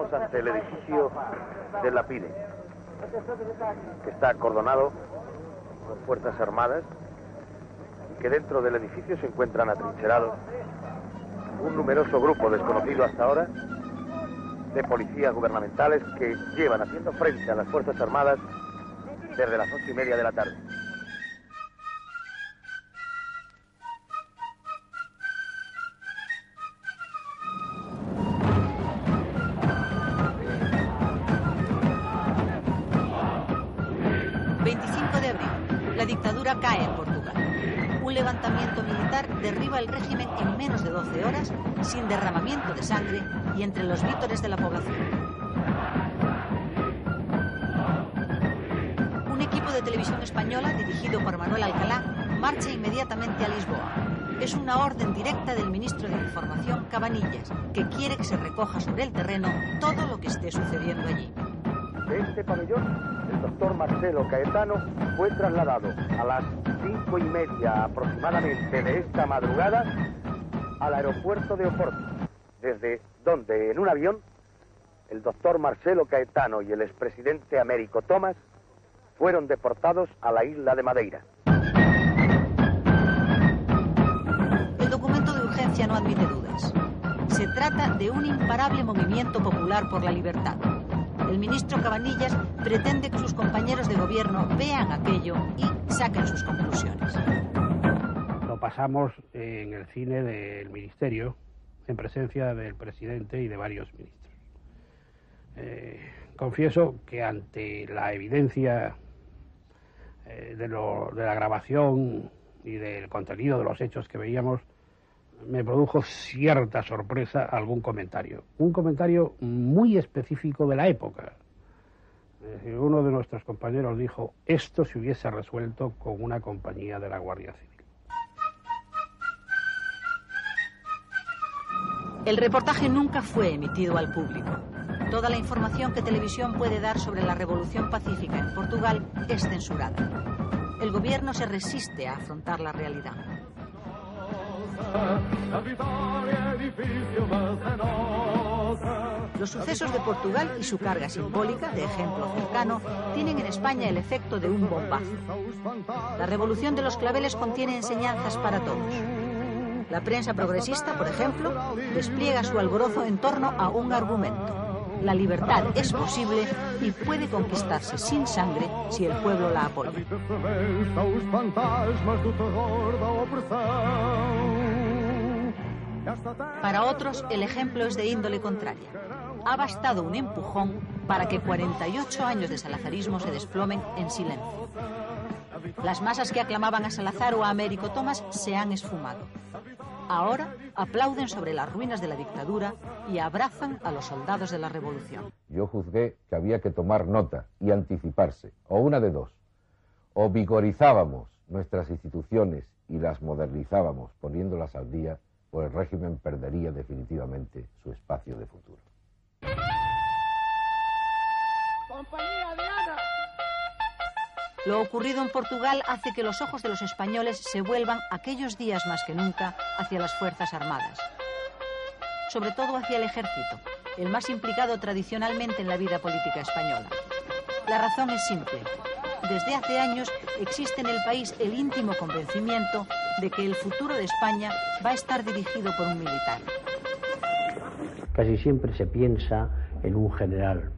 estamos ante el edificio de la PIDE, que está acordonado por fuerzas armadas y que dentro del edificio se encuentran atrincherados un numeroso grupo desconocido hasta ahora de policías gubernamentales que llevan haciendo frente a las fuerzas armadas desde las 8:30 de la tarde. La dictadura cae en Portugal. Un levantamiento militar derriba el régimen en menos de 12 horas, sin derramamiento de sangre y entre los vítores de la población. Un equipo de televisión española, dirigido por Manuel Alcalá, marcha inmediatamente a Lisboa. Es una orden directa del ministro de Información, Cabanillas, que quiere que se recoja sobre el terreno todo lo que esté sucediendo allí. De este pabellón, el doctor Marcelo Caetano fue trasladado a las 5:30 aproximadamente de esta madrugada al aeropuerto de Oporto, desde donde en un avión el doctor Marcelo Caetano y el expresidente Américo Tomás fueron deportados a la isla de Madeira. El documento de urgencia no admite dudas. Se trata de un imparable movimiento popular por la libertad. El ministro Cabanillas pretende que sus compañeros de gobierno vean aquello y saquen sus conclusiones. Lo pasamos en el cine del ministerio, en presencia del presidente y de varios ministros. Confieso que ante la evidencia de la grabación y del contenido de los hechos que veíamos, me produjo cierta sorpresa algún comentario. Un comentario muy específico de la época. Uno de nuestros compañeros dijo: esto se hubiese resuelto con una compañía de la Guardia Civil. El reportaje nunca fue emitido al público. Toda la información que Televisión puede dar sobre la Revolución Pacífica en Portugal es censurada. El gobierno se resiste a afrontar la realidad. Los sucesos de Portugal y su carga simbólica, de ejemplo cercano, tienen en España el efecto de un bombazo. La Revolución de los Claveles contiene enseñanzas para todos. La prensa progresista, por ejemplo, despliega su alborozo en torno a un argumento. La libertad es posible y puede conquistarse sin sangre si el pueblo la apoya. Para otros, el ejemplo es de índole contraria. Ha bastado un empujón para que 48 años de salazarismo se desplomen en silencio. Las masas que aclamaban a Salazar o a Américo Tomás se han esfumado. Ahora aplauden sobre las ruinas de la dictadura y abrazan a los soldados de la revolución. Yo juzgué que había que tomar nota y anticiparse, o una de dos. O vigorizábamos nuestras instituciones y las modernizábamos poniéndolas al día, o el régimen perdería definitivamente su espacio de futuro. ¡Compañía Diana! Lo ocurrido en Portugal hace que los ojos de los españoles se vuelvan aquellos días más que nunca hacia las Fuerzas Armadas. Sobre todo hacia el ejército, el más implicado tradicionalmente en la vida política española. La razón es simple. Desde hace años existe en el país el íntimo convencimiento de que el futuro de España va a estar dirigido por un militar. Casi siempre se piensa en un general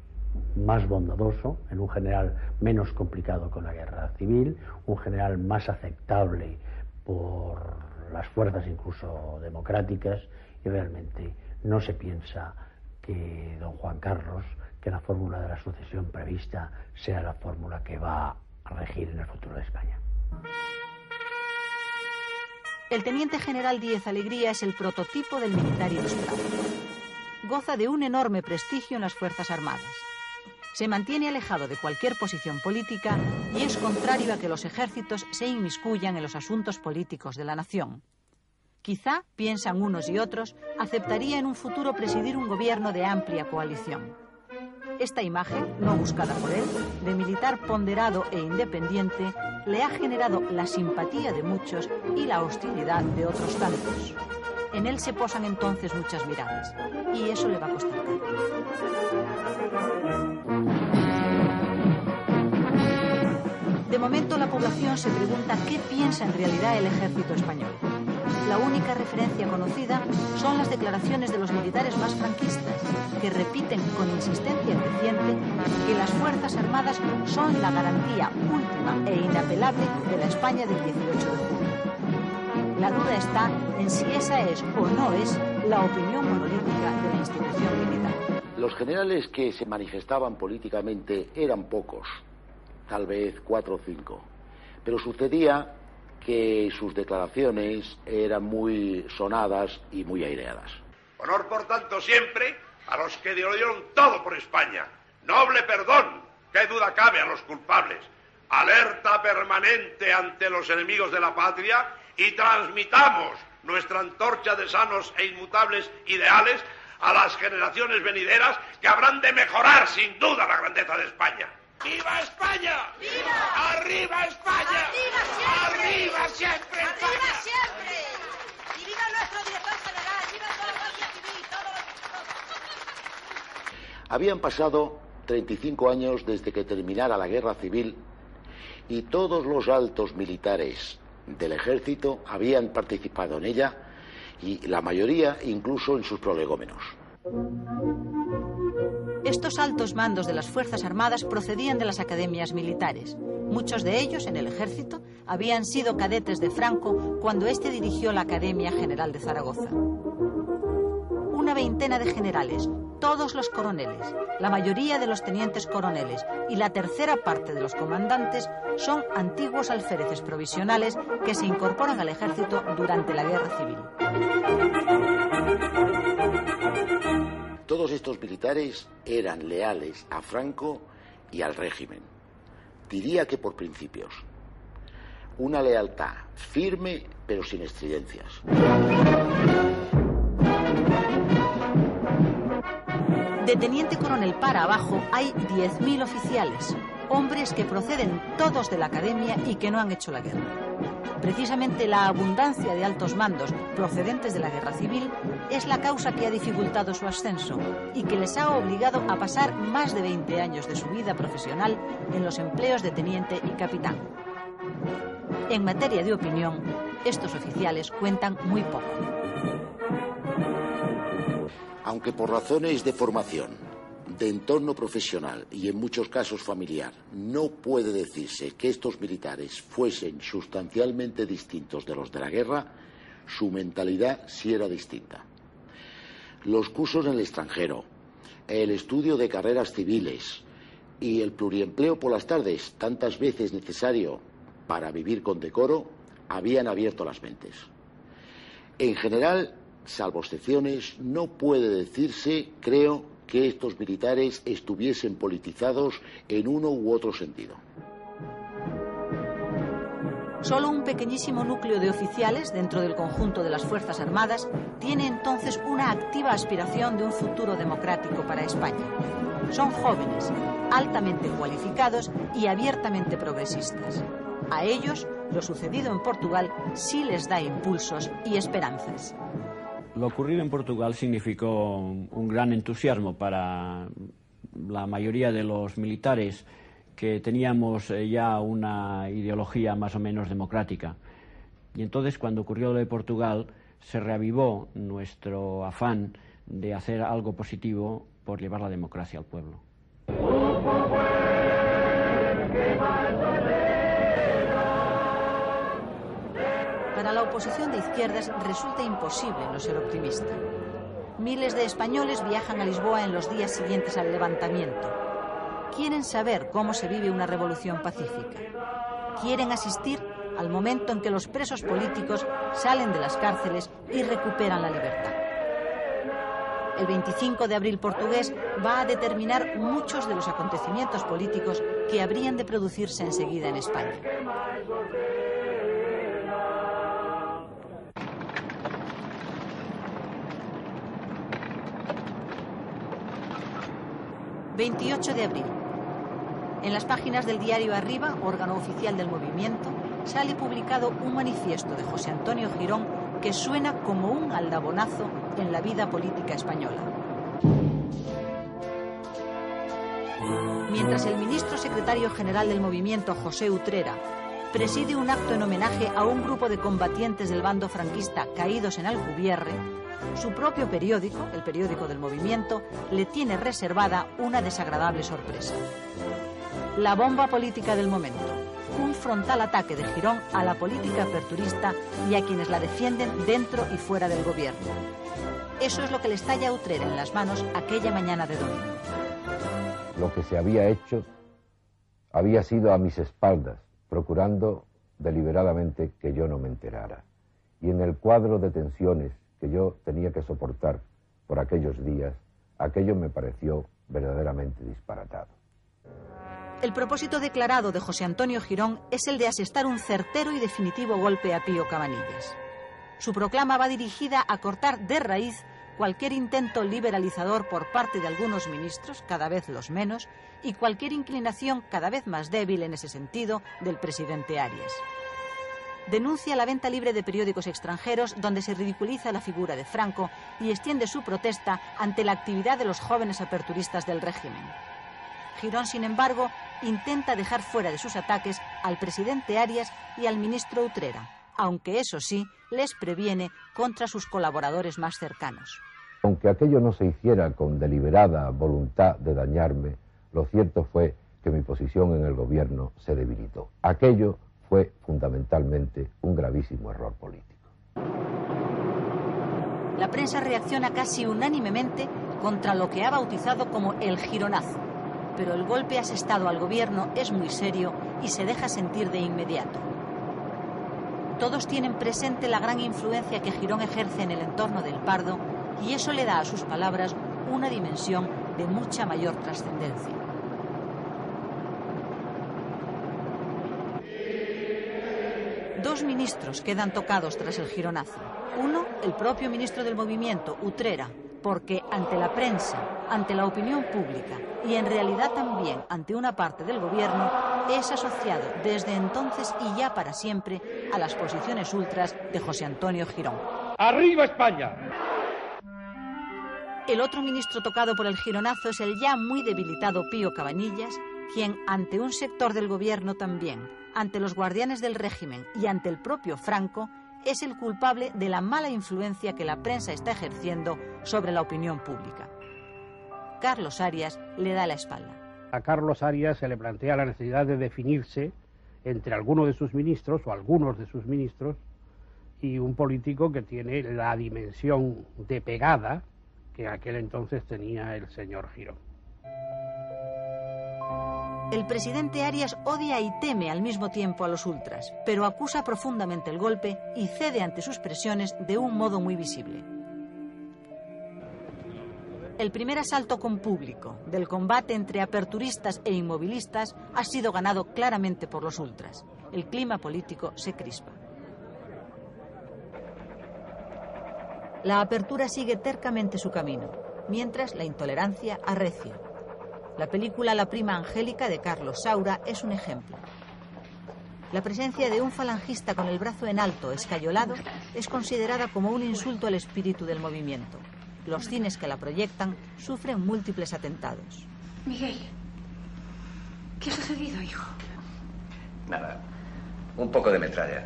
más bondadoso, en un general menos complicado con la guerra civil, un general más aceptable por las fuerzas incluso democráticas, y realmente no se piensa que don Juan Carlos, que la fórmula de la sucesión prevista sea la fórmula que va a regir en el futuro de España. El teniente general Díez Alegría es el prototipo del militar ilustrado. Goza de un enorme prestigio en las Fuerzas Armadas. Se mantiene alejado de cualquier posición política y es contrario a que los ejércitos se inmiscuyan en los asuntos políticos de la nación. Quizá, piensan unos y otros, aceptaría en un futuro presidir un gobierno de amplia coalición. Esta imagen, no buscada por él, de militar ponderado e independiente, le ha generado la simpatía de muchos y la hostilidad de otros tantos. En él se posan entonces muchas miradas, y eso le va a costar caro. De momento la población se pregunta qué piensa en realidad el ejército español. La única referencia conocida son las declaraciones de los militares más franquistas, que repiten con insistencia creciente que las Fuerzas Armadas son la garantía última e inapelable de la España del 18 de julio. La duda está en si esa es o no es la opinión monolítica de la institución militar. Los generales que se manifestaban políticamente eran pocos, tal vez 4 o 5, pero sucedía que sus declaraciones eran muy sonadas y muy aireadas. Honor, por tanto, siempre a los que lo dieron todo por España. Noble perdón, qué duda cabe a los culpables. Alerta permanente ante los enemigos de la patria y transmitamos nuestra antorcha de sanos e inmutables ideales a las generaciones venideras que habrán de mejorar sin duda la grandeza de España. ¡Viva España! ¡Viva! ¡Arriba España! ¡Arriba siempre! ¡Arriba siempre España! ¡Arriba siempre! ¡Y viva nuestro director general! ¡Viva toda la Guardia Civil! Habían pasado 35 años desde que terminara la guerra civil y todos los altos militares del ejército habían participado en ella y la mayoría incluso en sus prolegómenos. Estos altos mandos de las Fuerzas Armadas procedían de las academias militares. Muchos de ellos, en el ejército, habían sido cadetes de Franco cuando éste dirigió la Academia General de Zaragoza. Una veintena de generales, todos los coroneles, la mayoría de los tenientes coroneles y la tercera parte de los comandantes son antiguos alféreces provisionales que se incorporan al ejército durante la Guerra Civil. Todos estos militares eran leales a Franco y al régimen. Diría que por principios. Una lealtad firme pero sin estridencias. De teniente coronel para abajo hay 10.000 oficiales, hombres que proceden todos de la academia y que no han hecho la guerra. Precisamente la abundancia de altos mandos procedentes de la guerra civil es la causa que ha dificultado su ascenso y que les ha obligado a pasar más de 20 años de su vida profesional en los empleos de teniente y capitán. En materia de opinión, estos oficiales cuentan muy poco. Aunque por razones de formación, de entorno profesional y en muchos casos familiar, no puede decirse que estos militares fuesen sustancialmente distintos de los de la guerra, su mentalidad sí era distinta. Los cursos en el extranjero, el estudio de carreras civiles y el pluriempleo por las tardes, tantas veces necesario para vivir con decoro, habían abierto las mentes. En general, salvo excepciones, no puede decirse, creo, que estos militares estuviesen politizados en uno u otro sentido. Solo un pequeñísimo núcleo de oficiales dentro del conjunto de las Fuerzas Armadas tiene entonces una activa aspiración de un futuro democrático para España. Son jóvenes, altamente cualificados y abiertamente progresistas. A ellos, lo sucedido en Portugal sí les da impulsos y esperanzas. Lo ocurrido en Portugal significó un gran entusiasmo para la mayoría de los militares que teníamos ya una ideología más o menos democrática. Y entonces, cuando ocurrió lo de Portugal, se reavivó nuestro afán de hacer algo positivo por llevar la democracia al pueblo. Para la oposición de izquierdas resulta imposible no ser optimista. Miles de españoles viajan a Lisboa en los días siguientes al levantamiento. Quieren saber cómo se vive una revolución pacífica. Quieren asistir al momento en que los presos políticos salen de las cárceles y recuperan la libertad. El 25 de abril portugués va a determinar muchos de los acontecimientos políticos que habrían de producirse enseguida en España. ...28 de abril. En las páginas del diario Arriba, órgano oficial del movimiento, sale publicado un manifiesto de José Antonio Girón que suena como un aldabonazo en la vida política española. Mientras el ministro secretario general del movimiento, José Utrera, preside un acto en homenaje a un grupo de combatientes del bando franquista caídos en Alcubierre, su propio periódico, el periódico del movimiento, le tiene reservada una desagradable sorpresa. La bomba política del momento, un frontal ataque de Girón a la política aperturista y a quienes la defienden dentro y fuera del gobierno. Eso es lo que le estalla a Utrera en las manos aquella mañana de domingo. Lo que se había hecho había sido a mis espaldas, procurando deliberadamente que yo no me enterara. Y en el cuadro de tensiones que yo tenía que soportar por aquellos días, aquello me pareció verdaderamente disparatado. El propósito declarado de José Antonio Girón es el de asestar un certero y definitivo golpe a Pío Cabanillas. Su proclama va dirigida a cortar de raíz cualquier intento liberalizador por parte de algunos ministros, cada vez los menos, y cualquier inclinación cada vez más débil en ese sentido del presidente Arias. Denuncia la venta libre de periódicos extranjeros donde se ridiculiza la figura de Franco y extiende su protesta ante la actividad de los jóvenes aperturistas del régimen. Girón, sin embargo, intenta dejar fuera de sus ataques al presidente Arias y al ministro Utrera, aunque eso sí, les previene contra sus colaboradores más cercanos. Aunque aquello no se hiciera con deliberada voluntad de dañarme, lo cierto fue que mi posición en el gobierno se debilitó. Aquello fue fundamentalmente un gravísimo error político. La prensa reacciona casi unánimemente contra lo que ha bautizado como el gironazo, pero el golpe asestado al gobierno es muy serio y se deja sentir de inmediato. Todos tienen presente la gran influencia que Girón ejerce en el entorno del Pardo y eso le da a sus palabras una dimensión de mucha mayor trascendencia. Dos ministros quedan tocados tras el gironazo. Uno, el propio ministro del movimiento, Utrera, porque ante la prensa, ante la opinión pública y en realidad también ante una parte del gobierno, es asociado desde entonces y ya para siempre a las posiciones ultras de José Antonio Girón. ¡Arriba España! El otro ministro tocado por el gironazo es el ya muy debilitado Pío Cabanillas, quien ante un sector del gobierno también, ante los guardianes del régimen y ante el propio Franco, es el culpable de la mala influencia que la prensa está ejerciendo sobre la opinión pública. Carlos Arias le da la espalda. A Carlos Arias se le plantea la necesidad de definirse entre alguno de sus ministros o algunos de sus ministros y un político que tiene la dimensión de pegada que en aquel entonces tenía el señor Girón. El presidente Arias odia y teme al mismo tiempo a los ultras, pero acusa profundamente el golpe y cede ante sus presiones de un modo muy visible. El primer asalto con público del combate entre aperturistas e inmovilistas ha sido ganado claramente por los ultras. El clima político se crispa. La apertura sigue tercamente su camino, mientras la intolerancia arrecia. La película La prima Angélica de Carlos Saura es un ejemplo. La presencia de un falangista con el brazo en alto, escayolado, es considerada como un insulto al espíritu del movimiento. Los cines que la proyectan sufren múltiples atentados. Miguel, ¿qué ha sucedido, hijo? Nada, un poco de metralla.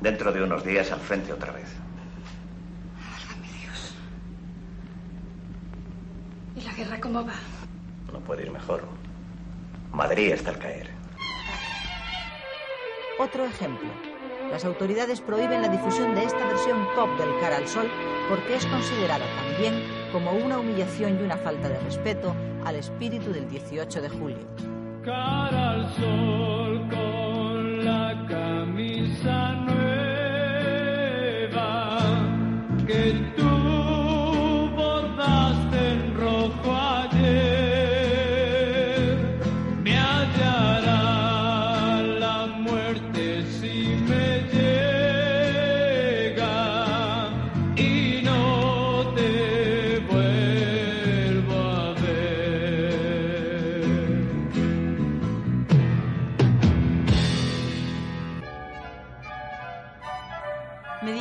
Dentro de unos días al frente otra vez. Válgame Dios. ¿Y la guerra cómo va? No puede ir mejor. Madrid está al caer. Otro ejemplo. Las autoridades prohíben la difusión de esta versión pop del Cara al Sol porque es considerada también como una humillación y una falta de respeto al espíritu del 18 de julio. Cara al sol con la camisa nueva que tú bordaste en rojo ayer.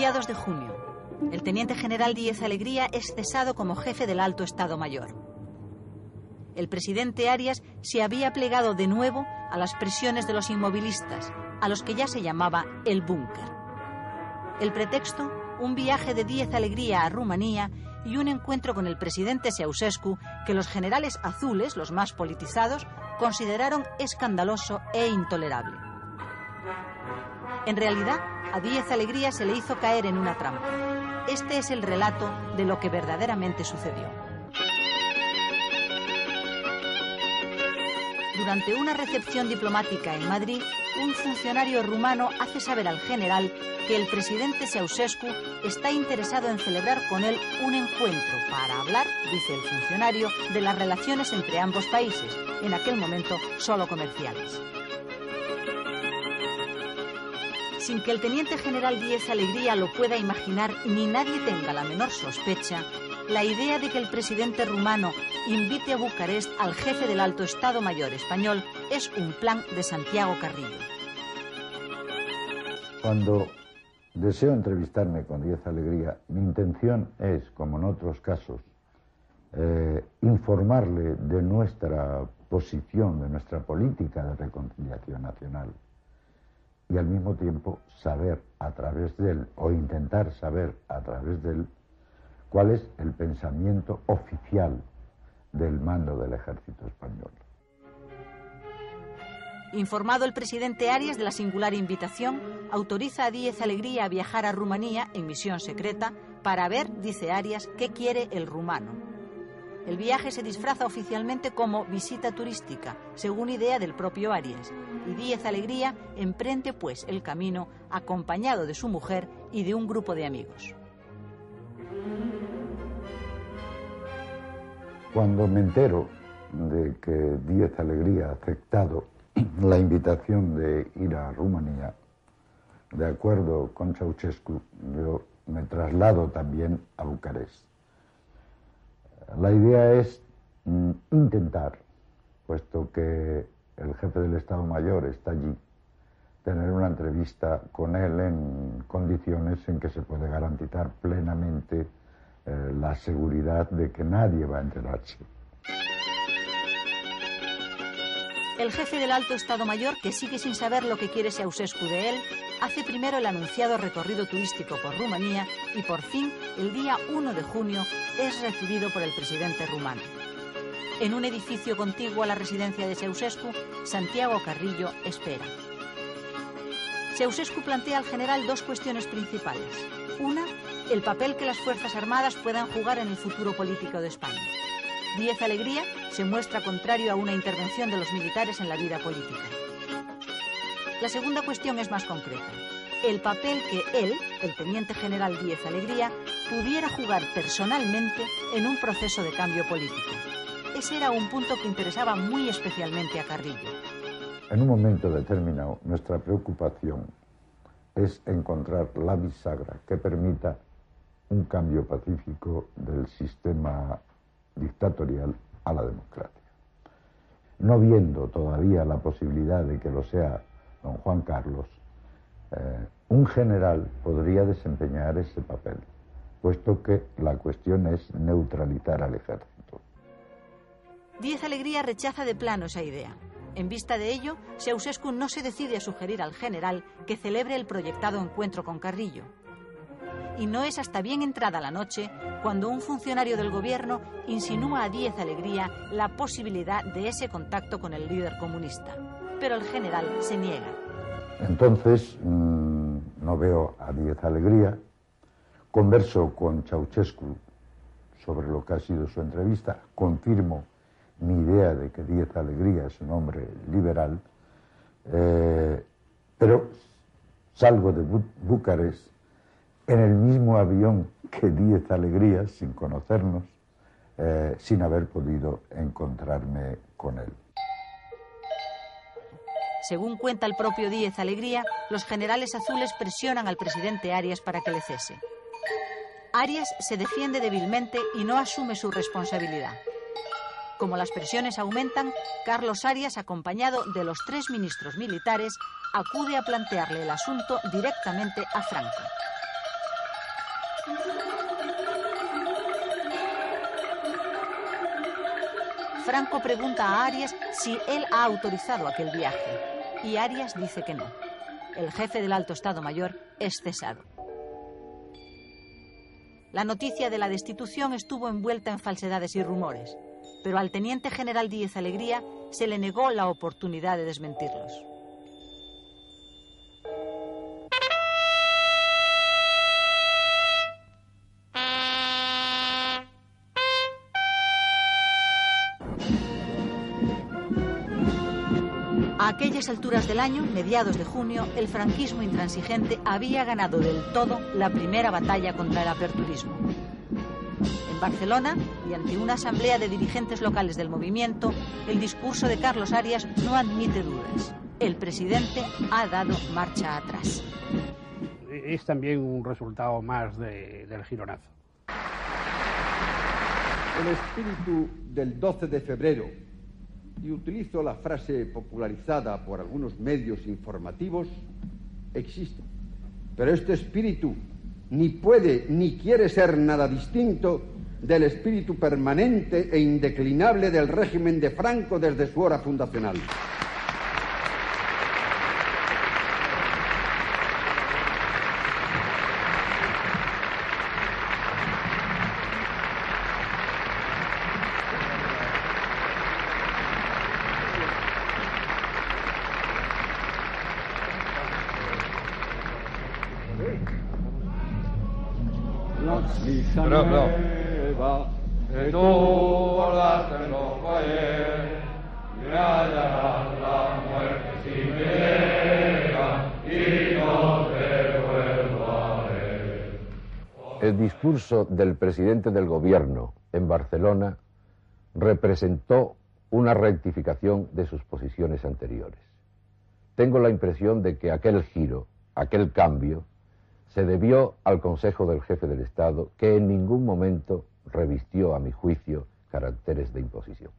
mediados de junio. El teniente general Díez Alegría es cesado como jefe del Alto Estado Mayor. El presidente Arias se había plegado de nuevo a las presiones de los inmovilistas, a los que ya se llamaba el búnker. El pretexto, un viaje de Díez Alegría a Rumanía y un encuentro con el presidente Ceausescu que los generales azules, los más politizados, consideraron escandaloso e intolerable. En realidad, a Díez Alegría se le hizo caer en una trampa. Este es el relato de lo que verdaderamente sucedió. Durante una recepción diplomática en Madrid, un funcionario rumano hace saber al general que el presidente Ceausescu está interesado en celebrar con él un encuentro para hablar, dice el funcionario, de las relaciones entre ambos países, en aquel momento solo comerciales. Sin que el teniente general Díez Alegría lo pueda imaginar ni nadie tenga la menor sospecha, la idea de que el presidente rumano invite a Bucarest al jefe del Alto Estado Mayor español es un plan de Santiago Carrillo. Cuando deseo entrevistarme con Díez Alegría, mi intención es, como en otros casos, informarle de nuestra posición, de nuestra política de reconciliación nacional y al mismo tiempo saber a través de él, o intentar saber a través de él, cuál es el pensamiento oficial del mando del ejército español. Informado el presidente Arias de la singular invitación, autoriza a Díez Alegría a viajar a Rumanía en misión secreta para ver, dice Arias, qué quiere el rumano. El viaje se disfraza oficialmente como visita turística, según idea del propio Arias, y Díez Alegría emprende pues el camino acompañado de su mujer y de un grupo de amigos. Cuando me entero de que Díez Alegría ha aceptado la invitación de ir a Rumanía, de acuerdo con Ceausescu, yo me traslado también a Bucarest. La idea es intentar, puesto que el jefe del Estado Mayor está allí, tener una entrevista con él en condiciones en que se puede garantizar plenamente la seguridad de que nadie va a enterarse. El jefe del Alto Estado Mayor, que sigue sin saber lo que quiere Ceausescu de él, hace primero el anunciado recorrido turístico por Rumanía y por fin, el día 1 de junio, es recibido por el presidente rumano. En un edificio contiguo a la residencia de Ceausescu, Santiago Carrillo espera. Ceausescu plantea al general dos cuestiones principales. Una, el papel que las Fuerzas Armadas puedan jugar en el futuro político de España. Díez Alegría se muestra contrario a una intervención de los militares en la vida política. La segunda cuestión es más concreta. El papel que él, el teniente general Díez Alegría, pudiera jugar personalmente en un proceso de cambio político. Ese era un punto que interesaba muy especialmente a Carrillo. En un momento determinado, nuestra preocupación es encontrar la bisagra que permita un cambio pacífico del sistema dictatorial a la democracia. No viendo todavía la posibilidad de que lo sea don Juan Carlos, un general podría desempeñar ese papel, puesto que la cuestión es neutralizar al ejército. Díez Alegría rechaza de plano esa idea. En vista de ello, Ceausescu no se decide a sugerir al general que celebre el proyectado encuentro con Carrillo. Y no es hasta bien entrada la noche cuando un funcionario del gobierno insinúa a Díez Alegría la posibilidad de ese contacto con el líder comunista. Pero el general se niega. Entonces, no veo a Díez Alegría, converso con Ceausescu sobre lo que ha sido su entrevista, confirmo mi idea de que Díez Alegría es un hombre liberal, pero salgo de Bucarest en el mismo avión que Díez Alegría, sin conocernos, sin haber podido encontrarme con él. Según cuenta el propio Díez Alegría, los generales azules presionan al presidente Arias para que le cese. Arias se defiende débilmente y no asume su responsabilidad. Como las presiones aumentan, Carlos Arias, acompañado de los 3 ministros militares, acude a plantearle el asunto directamente a Franco. Franco pregunta a Arias si él ha autorizado aquel viaje, y Arias dice que no. El jefe del Alto Estado Mayor es cesado. La noticia de la destitución estuvo envuelta en falsedades y rumores, pero al teniente general Díez Alegría se le negó la oportunidad de desmentirlos. A aquellas alturas del año, mediados de junio, el franquismo intransigente había ganado del todo la primera batalla contra el aperturismo. En Barcelona, y ante una asamblea de dirigentes locales del movimiento, el discurso de Carlos Arias no admite dudas. El presidente ha dado marcha atrás. Es también un resultado más del gironazo. El espíritu del 12 de febrero, y utilizo la frase popularizada por algunos medios informativos, existe. Pero este espíritu ni puede ni quiere ser nada distinto del espíritu permanente e indeclinable del régimen de Franco desde su hora fundacional. El discurso del presidente del gobierno en Barcelona representó una rectificación de sus posiciones anteriores. Tengo la impresión de que aquel giro, aquel cambio, se debió al consejo del jefe del Estado, que en ningún momento revistió, a mi juicio, caracteres de imposición.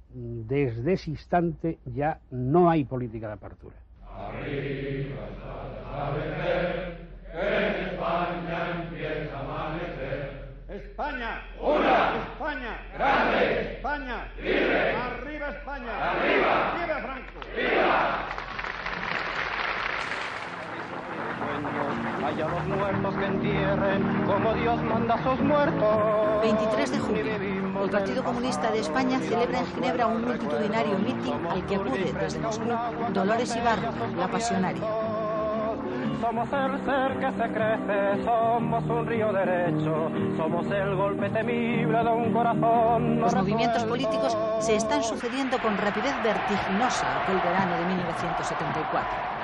Desde ese instante ya no hay política de apertura. Arriba está amanecer, que en España empieza a amanecer. España, una, España, grande, España, libre, arriba España, arriba, viva Franco, viva. Haya los muertos que entierren como Dios manda a sus muertos. 23 de junio. El Partido Comunista de España celebra en Ginebra un multitudinario mitin al que acude desde Moscú Dolores Ibarra, la pasionaria. Somos el ser que se crece, somos un río derecho, somos el golpe temible de un corazón. Los movimientos políticos se están sucediendo con rapidez vertiginosa aquel verano de 1974.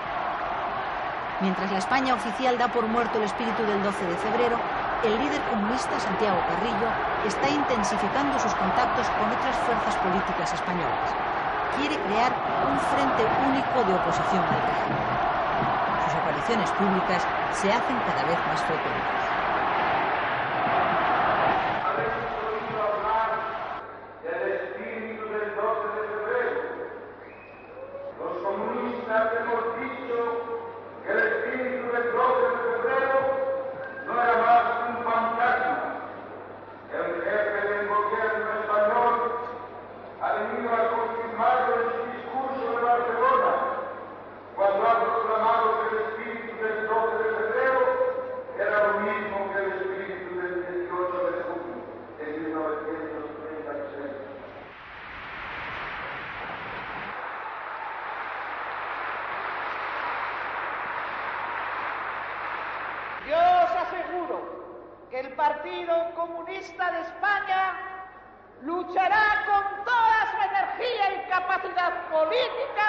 Mientras la España oficial da por muerto el espíritu del 12 de febrero, el líder comunista Santiago Carrillo está intensificando sus contactos con otras fuerzas políticas españolas. Quiere crear un frente único de oposición al régimen. Sus apariciones públicas se hacen cada vez más frecuentes. Yo os aseguro que el Partido Comunista de España luchará con toda su energía y capacidad política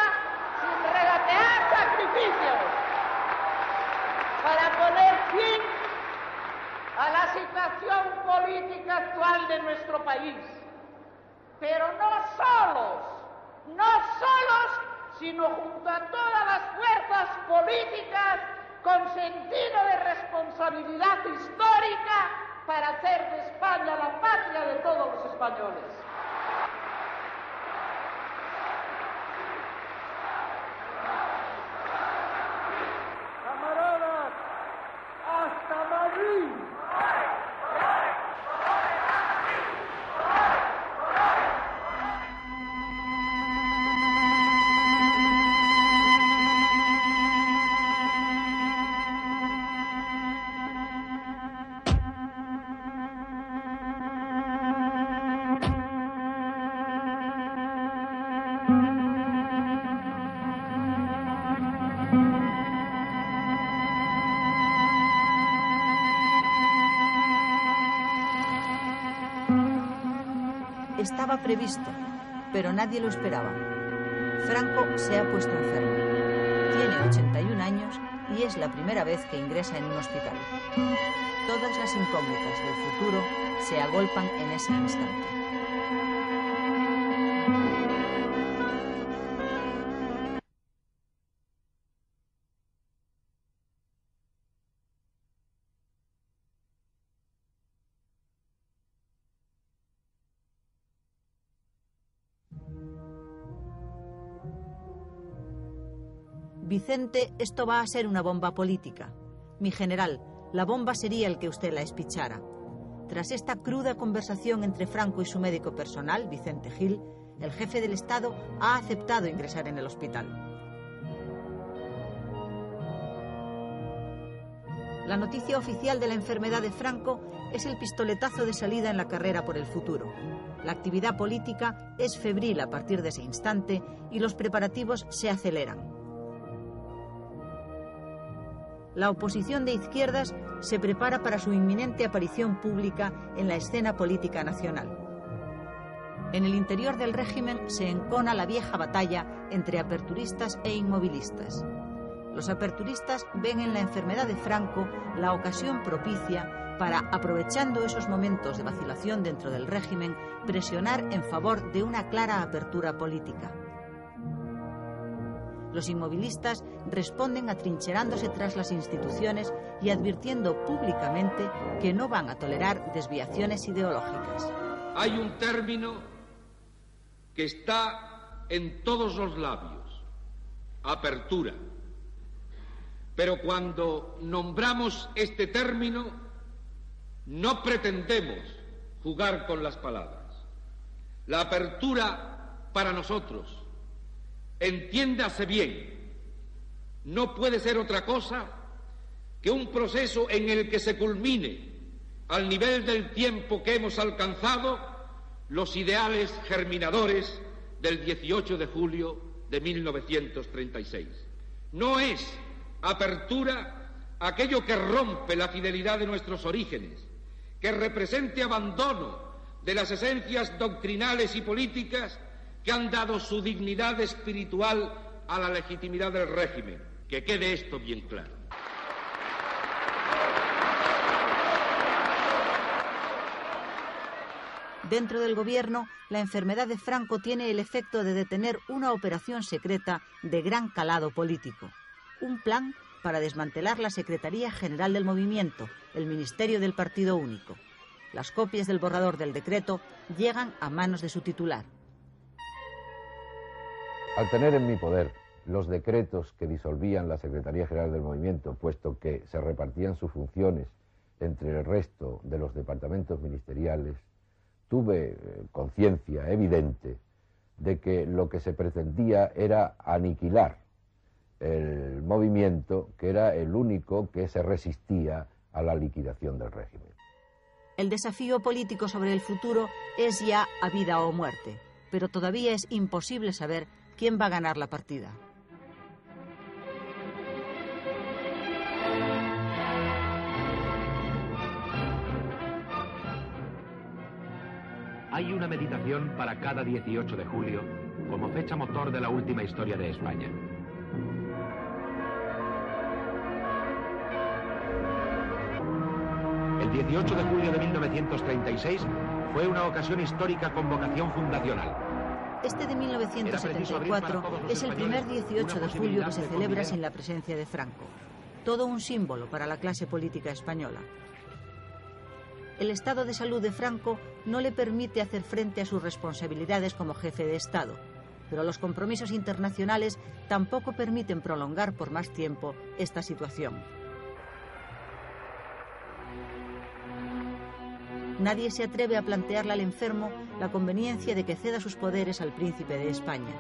sin regatear sacrificios para poner fin a la situación política actual de nuestro país. Pero no solos, sino junto a todas las fuerzas políticas con sentido de responsabilidad histórica para hacer de España la patria de todos los españoles. Camaradas, hasta Madrid. Estaba previsto, pero nadie lo esperaba. Franco se ha puesto enfermo. Tiene 81 años y es la primera vez que ingresa en un hospital. Todas las incógnitas del futuro se agolpan en ese instante. Vicente, esto va a ser una bomba política. Mi general, la bomba sería el que usted la espichara. Tras esta cruda conversación entre Franco y su médico personal, Vicente Gil, el jefe del Estado ha aceptado ingresar en el hospital. La noticia oficial de la enfermedad de Franco es el pistoletazo de salida en la carrera por el futuro. La actividad política es febril a partir de ese instante y los preparativos se aceleran. La oposición de izquierdas se prepara para su inminente aparición pública en la escena política nacional. En el interior del régimen se encona la vieja batalla entre aperturistas e inmovilistas. Los aperturistas ven en la enfermedad de Franco la ocasión propicia para, aprovechando esos momentos de vacilación dentro del régimen, presionar en favor de una clara apertura política. Los inmovilistas responden atrincherándose tras las instituciones y advirtiendo públicamente que no van a tolerar desviaciones ideológicas. Hay un término que está en todos los labios: apertura. Pero cuando nombramos este término, no pretendemos jugar con las palabras. La apertura para nosotros, entiéndase bien, no puede ser otra cosa que un proceso en el que se culmine, al nivel del tiempo que hemos alcanzado, los ideales germinadores del 18 de julio de 1936. No es apertura aquello que rompe la fidelidad de nuestros orígenes, que represente abandono de las esencias doctrinales y políticas que han dado su dignidad espiritual a la legitimidad del régimen. Que quede esto bien claro. Dentro del gobierno, la enfermedad de Franco tiene el efecto de detener una operación secreta de gran calado político. Un plan para desmantelar la Secretaría General del Movimiento, el Ministerio del Partido Único. Las copias del borrador del decreto llegan a manos de su titular. Al tener en mi poder los decretos que disolvían la Secretaría General del Movimiento, puesto que se repartían sus funciones entre el resto de los departamentos ministeriales, tuve conciencia evidente de que lo que se pretendía era aniquilar el movimiento, que era el único que se resistía a la liquidación del régimen. El desafío político sobre el futuro es ya a vida o muerte, pero todavía es imposible saber quién va a ganar la partida. Hay una meditación para cada 18 de julio como fecha motor de la última historia de España. El 18 de julio de 1936 fue una ocasión histórica con vocación fundacional. Este de 1974 es el primer 18 de julio que se celebra sin la presencia de Franco. Todo un símbolo para la clase política española. El estado de salud de Franco no le permite hacer frente a sus responsabilidades como jefe de Estado, pero los compromisos internacionales tampoco permiten prolongar por más tiempo esta situación. Nadie se atreve a plantearle al enfermo la conveniencia de que ceda sus poderes al príncipe de España.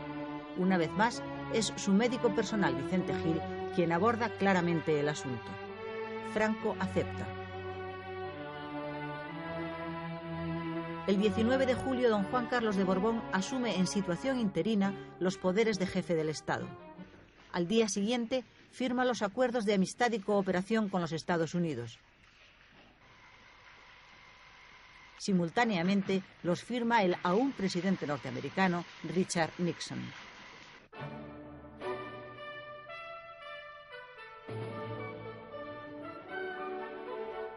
Una vez más, es su médico personal, Vicente Gil, quien aborda claramente el asunto. Franco acepta. El 19 de julio, don Juan Carlos de Borbón asume en situación interina los poderes de jefe del Estado. Al día siguiente, firma los acuerdos de amistad y cooperación con los Estados Unidos. Simultáneamente los firma el aún presidente norteamericano Richard Nixon.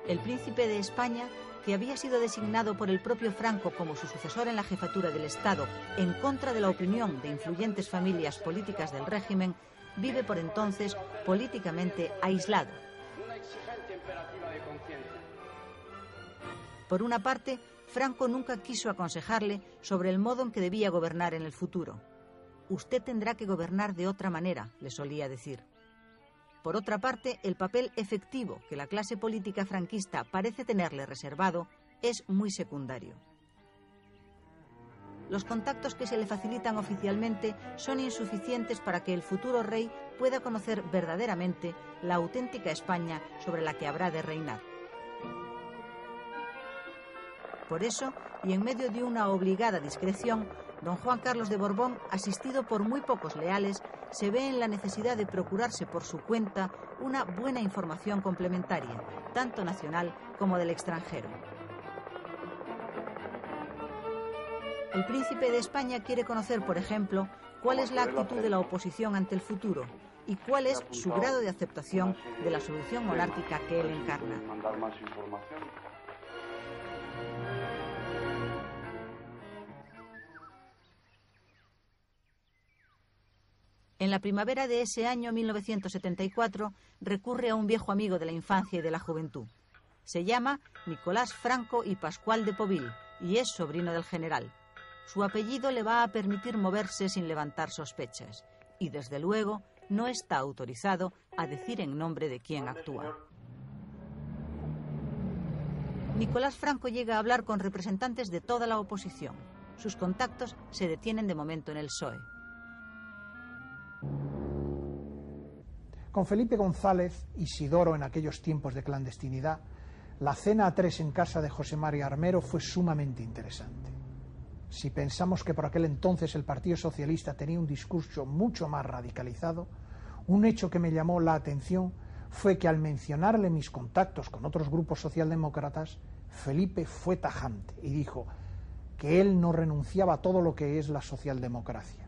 El príncipe de España, que había sido designado por el propio Franco como su sucesor en la jefatura del Estado, en contra de la opinión de influyentes familias políticas del régimen, vive por entonces políticamente aislado. Por una parte, Franco nunca quiso aconsejarle sobre el modo en que debía gobernar en el futuro. Usted tendrá que gobernar de otra manera, le solía decir. Por otra parte, el papel efectivo que la clase política franquista parece tenerle reservado es muy secundario. Los contactos que se le facilitan oficialmente son insuficientes para que el futuro rey pueda conocer verdaderamente la auténtica España sobre la que habrá de reinar. Por eso, y en medio de una obligada discreción, don Juan Carlos de Borbón, asistido por muy pocos leales, se ve en la necesidad de procurarse por su cuenta una buena información complementaria, tanto nacional como del extranjero. El príncipe de España quiere conocer, por ejemplo, cuál es la actitud de la oposición ante el futuro y cuál es su grado de aceptación de la solución monárquica que él encarna. En la primavera de ese año 1974 recurre a un viejo amigo de la infancia y de la juventud. Se llama Nicolás Franco y Pascual de Poville y es sobrino del general. Su apellido le va a permitir moverse sin levantar sospechas y, desde luego, no está autorizado a decir en nombre de quién actúa. Nicolás Franco llega a hablar con representantes de toda la oposición. Sus contactos se detienen de momento en el PSOE. Con Felipe González, Isidoro en aquellos tiempos de clandestinidad, la cena a tres en casa de José María Armero fue sumamente interesante. Si pensamos que por aquel entonces el Partido Socialista tenía un discurso mucho más radicalizado, un hecho que me llamó la atención fue que al mencionarle mis contactos con otros grupos socialdemócratas, Felipe fue tajante y dijo que él no renunciaba a todo lo que es la socialdemocracia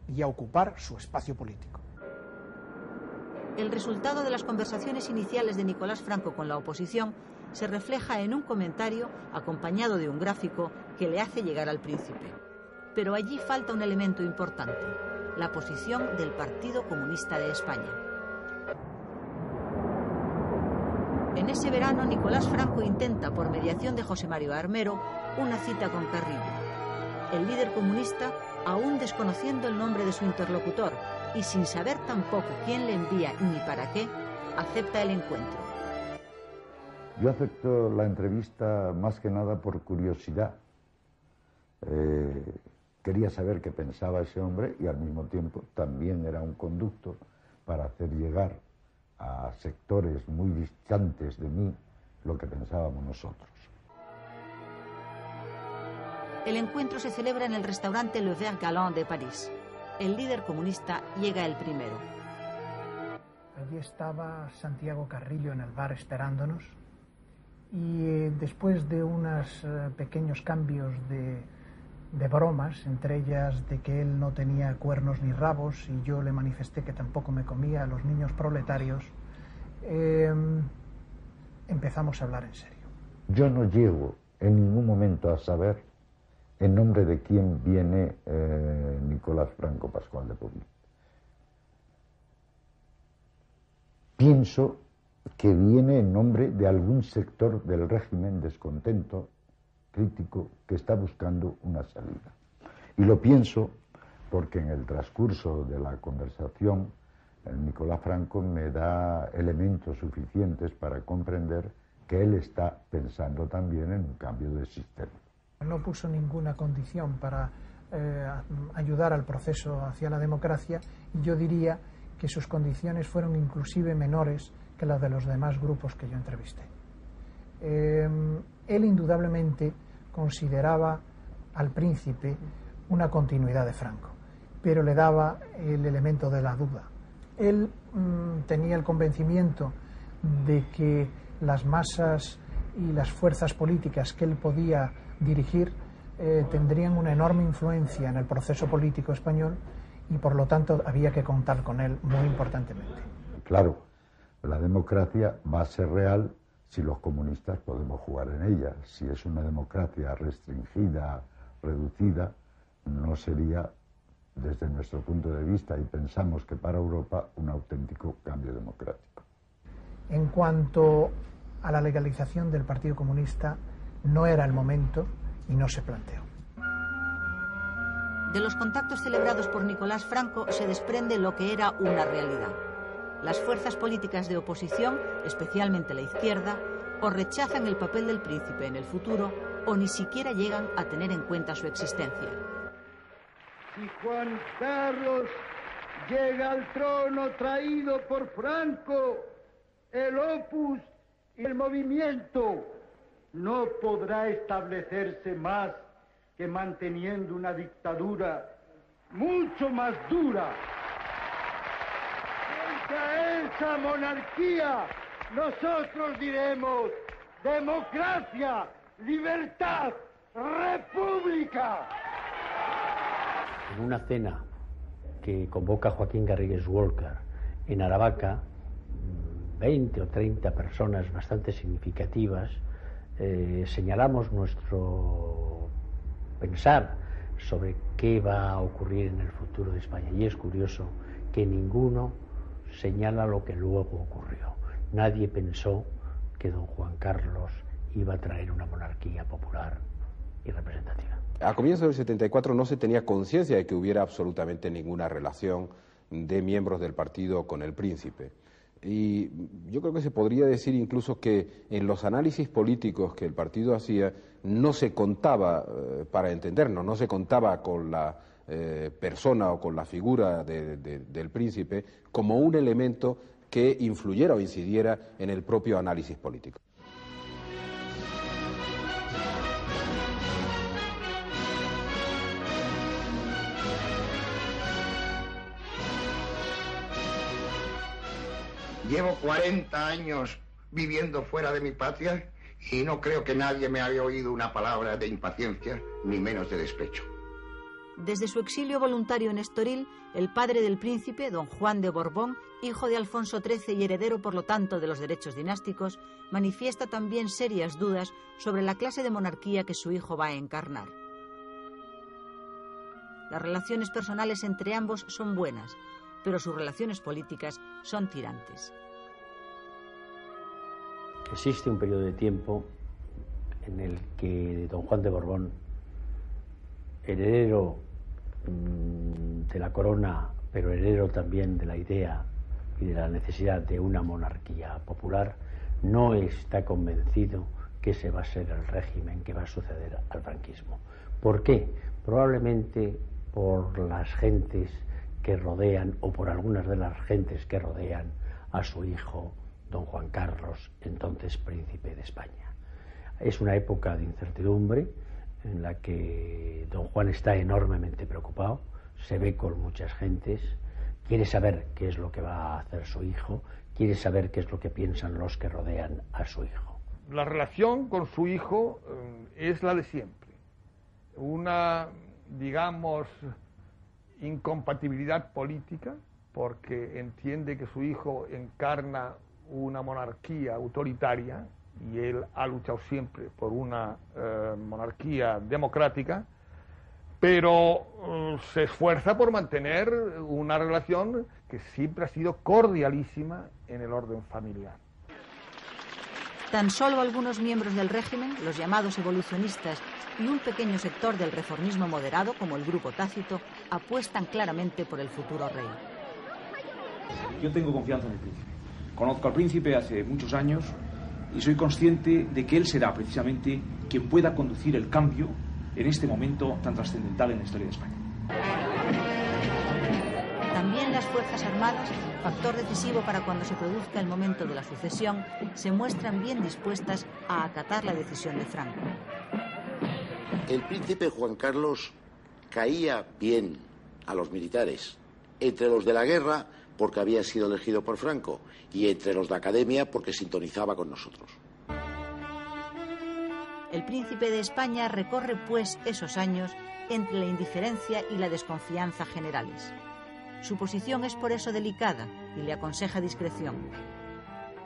y a ocupar su espacio político. El resultado de las conversaciones iniciales de Nicolás Franco con la oposición se refleja en un comentario acompañado de un gráfico que le hace llegar al príncipe. Pero allí falta un elemento importante, la posición del Partido Comunista de España. En ese verano, Nicolás Franco intenta, por mediación de José María Armero, una cita con Carrillo. El líder comunista, aún desconociendo el nombre de su interlocutor y sin saber tampoco quién le envía ni para qué, acepta el encuentro. Yo acepto la entrevista más que nada por curiosidad. Quería saber qué pensaba ese hombre y al mismo tiempo también era un conducto para hacer llegar a sectores muy distantes de mí lo que pensábamos nosotros. El encuentro se celebra en el restaurante Le Vert Galant de París. El líder comunista llega el primero. Allí estaba Santiago Carrillo en el bar esperándonos y después de unos pequeños cambios de bromas, entre ellas de que él no tenía cuernos ni rabos y yo le manifesté que tampoco me comía a los niños proletarios, empezamos a hablar en serio. Yo no llego en ningún momento a saber en nombre de quién viene Nicolás Franco Pascual de Poville. Pienso que viene en nombre de algún sector del régimen descontento, crítico, que está buscando una salida. Y lo pienso porque en el transcurso de la conversación Nicolás Franco me da elementos suficientes para comprender que él está pensando también en un cambio de sistema. No puso ninguna condición para ayudar al proceso hacia la democracia y yo diría que sus condiciones fueron inclusive menores que las de los demás grupos que yo entrevisté. Él indudablemente consideraba al príncipe una continuidad de Franco, pero le daba el elemento de la duda. Él tenía el convencimiento de que las masas y las fuerzas políticas que él podía dirigir tendrían una enorme influencia en el proceso político español y por lo tanto había que contar con él muy importantemente. Claro, la democracia va a ser real si los comunistas podemos jugar en ella. Si es una democracia restringida, reducida, no sería, desde nuestro punto de vista, y pensamos que para Europa, un auténtico cambio democrático. En cuanto a la legalización del Partido Comunista, no era el momento y no se planteó. De los contactos celebrados por Nicolás Franco se desprende lo que era una realidad. Las fuerzas políticas de oposición, especialmente la izquierda, o rechazan el papel del príncipe en el futuro o ni siquiera llegan a tener en cuenta su existencia. Si Juan Carlos llega al trono traído por Franco, el Opus y el movimiento no podrá establecerse más que manteniendo una dictadura mucho más dura. Contra esa monarquía nosotros diremos democracia, libertad, república. En una cena que convoca Joaquín Garrigues Walker en Aravaca, 20 o 30 personas bastante significativas, señalamos nuestro pensar sobre qué va a ocurrir en el futuro de España. Y es curioso que ninguno señala lo que luego ocurrió. Nadie pensó que don Juan Carlos iba a traer una monarquía popular y representativa. A comienzos del 74 no se tenía conciencia de que hubiera absolutamente ninguna relación de miembros del partido con el príncipe. Y yo creo que se podría decir incluso que en los análisis políticos que el partido hacía no se contaba, para entendernos, no se contaba con la persona o con la figura del príncipe como un elemento que influyera o incidiera en el propio análisis político. Llevo 40 años viviendo fuera de mi patria y no creo que nadie me haya oído una palabra de impaciencia, ni menos de despecho. Desde su exilio voluntario en Estoril, el padre del príncipe, don Juan de Borbón, hijo de Alfonso XIII y heredero por lo tanto de los derechos dinásticos, manifiesta también serias dudas sobre la clase de monarquía que su hijo va a encarnar. Las relaciones personales entre ambos son buenas, pero sus relaciones políticas son tirantes. Existe un periodo de tiempo en el que don Juan de Borbón, heredero de la corona, pero heredero también de la idea y de la necesidad de una monarquía popular, no está convencido que ese va a ser el régimen que va a suceder al franquismo. ¿Por qué? Probablemente por las gentes que rodean, o por algunas de las gentes que rodean a su hijo, don Juan Carlos, entonces príncipe de España. Es una época de incertidumbre en la que don Juan está enormemente preocupado, se ve con muchas gentes, quiere saber qué es lo que va a hacer su hijo, quiere saber qué es lo que piensan los que rodean a su hijo. La relación con su hijo es la de siempre. Una, digamos, incompatibilidad política, porque entiende que su hijo encarna una monarquía autoritaria y él ha luchado siempre por una monarquía democrática, pero se esfuerza por mantener una relación que siempre ha sido cordialísima en el orden familiar. Tan solo algunos miembros del régimen, los llamados evolucionistas, y un pequeño sector del reformismo moderado, como el grupo Tácito, apuestan claramente por el futuro rey. Yo tengo confianza en el príncipe. Conozco al príncipe hace muchos años y soy consciente de que él será precisamente quien pueda conducir el cambio en este momento tan trascendental en la historia de España. También las Fuerzas Armadas, factor decisivo para cuando se produzca el momento de la sucesión, se muestran bien dispuestas a acatar la decisión de Franco. El príncipe Juan Carlos caía bien a los militares, entre los de la guerra porque había sido elegido por Franco y entre los de academia porque sintonizaba con nosotros. El príncipe de España recorre, pues, esos años entre la indiferencia y la desconfianza generales. Su posición es por eso delicada y le aconseja discreción.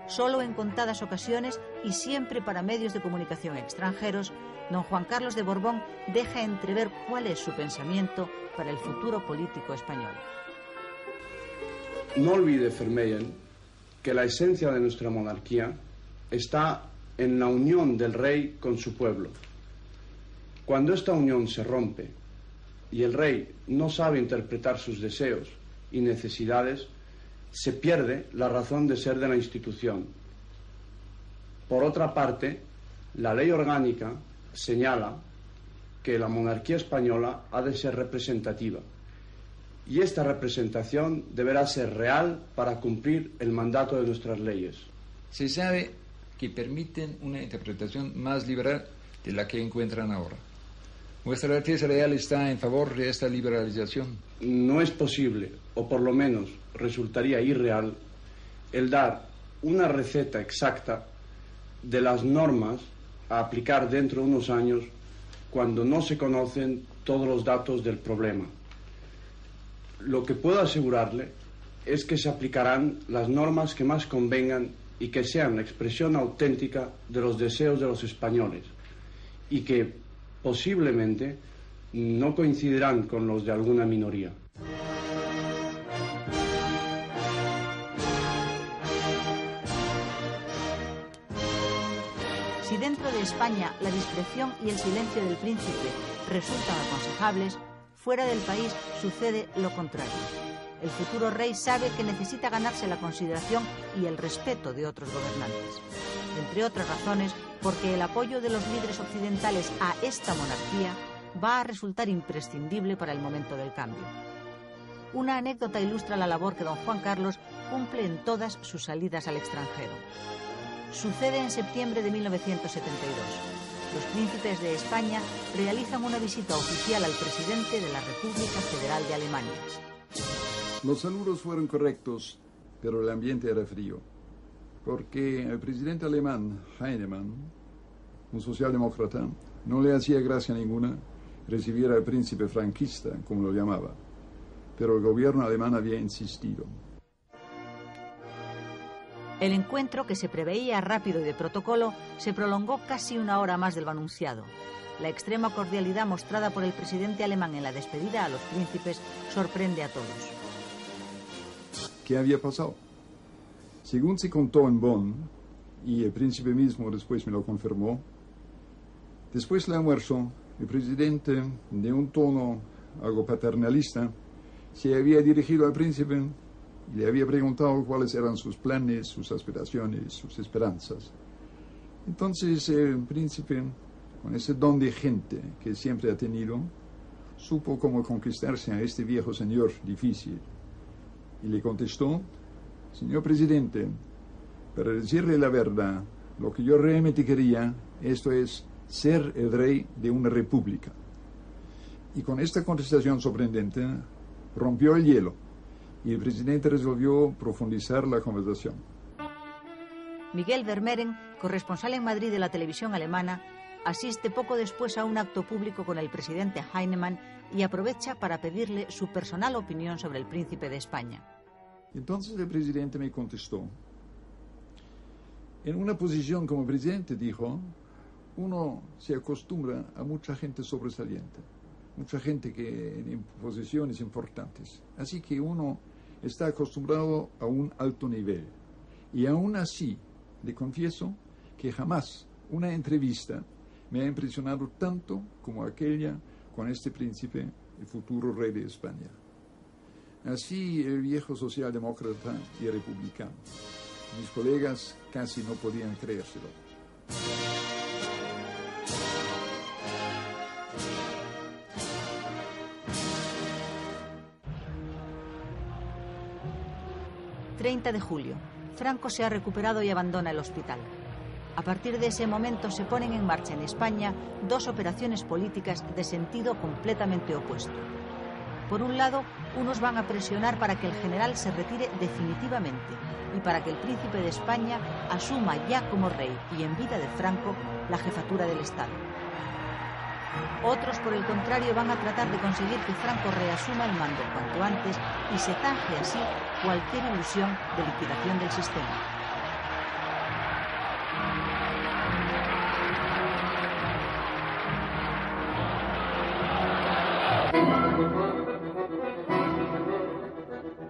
Solo en contadas ocasiones y siempre para medios de comunicación extranjeros, don Juan Carlos de Borbón deja entrever cuál es su pensamiento para el futuro político español. No olvide, Vermeyen, que la esencia de nuestra monarquía está en la unión del rey con su pueblo. Cuando esta unión se rompe y el rey no sabe interpretar sus deseos y necesidades, se pierde la razón de ser de la institución. Por otra parte, la ley orgánica señala que la monarquía española ha de ser representativa y esta representación deberá ser real para cumplir el mandato de nuestras leyes. Se sabe que permiten una interpretación más liberal de la que encuentran ahora. ¿Vuestra Alteza Real está en favor de esta liberalización? No es posible, o por lo menos resultaría irreal, el dar una receta exacta de las normas a aplicar dentro de unos años cuando no se conocen todos los datos del problema. Lo que puedo asegurarle es que se aplicarán las normas que más convengan y que sean la expresión auténtica de los deseos de los españoles y que posiblemente no coincidirán con los de alguna minoría. Si dentro de España la discreción y el silencio del príncipe resultan aconsejables, fuera del país sucede lo contrario. El futuro rey sabe que necesita ganarse la consideración y el respeto de otros gobernantes. Entre otras razones, porque el apoyo de los líderes occidentales a esta monarquía va a resultar imprescindible para el momento del cambio. Una anécdota ilustra la labor que don Juan Carlos cumple en todas sus salidas al extranjero. Sucede en septiembre de 1972. Los príncipes de España realizan una visita oficial al presidente de la República Federal de Alemania. Los saludos fueron correctos, pero el ambiente era frío, porque el presidente alemán, Heinemann, un socialdemócrata, no le hacía gracia ninguna recibir al príncipe franquista, como lo llamaba, pero el gobierno alemán había insistido. El encuentro, que se preveía rápido y de protocolo, se prolongó casi una hora más de lo anunciado. La extrema cordialidad mostrada por el presidente alemán en la despedida a los príncipes sorprende a todos. ¿Qué había pasado? Según se contó en Bonn, y el príncipe mismo después me lo confirmó, después del almuerzo, el presidente, de un tono algo paternalista, se había dirigido al príncipe y le había preguntado cuáles eran sus planes, sus aspiraciones, sus esperanzas. Entonces el príncipe, con ese don de gente que siempre ha tenido, supo cómo conquistarse a este viejo señor difícil. Y le contestó: señor presidente, para decirle la verdad, lo que yo realmente quería, esto es ser el rey de una república. Y con esta contestación sorprendente rompió el hielo y el presidente resolvió profundizar la conversación. Miguel Vermeeren, corresponsal en Madrid de la televisión alemana, asiste poco después a un acto público con el presidente Heinemann y aprovecha para pedirle su personal opinión sobre el príncipe de España. Entonces el presidente me contestó: en una posición como presidente, dijo, uno se acostumbra a mucha gente sobresaliente, mucha gente que en posiciones importantes. Así que uno está acostumbrado a un alto nivel. Y aún así, le confieso que jamás una entrevista me ha impresionado tanto como aquella con este príncipe, el futuro rey de España. Así el viejo socialdemócrata y republicano. Mis colegas casi no podían creérselo. ...30 de julio. Franco se ha recuperado y abandona el hospital. A partir de ese momento se ponen en marcha en España dos operaciones políticas de sentido completamente opuesto. Por un lado, unos van a presionar para que el general se retire definitivamente y para que el príncipe de España asuma ya como rey y en vida de Franco la jefatura del Estado. Otros, por el contrario, van a tratar de conseguir que Franco reasuma el mando cuanto antes y se zanje así cualquier ilusión de liquidación del sistema.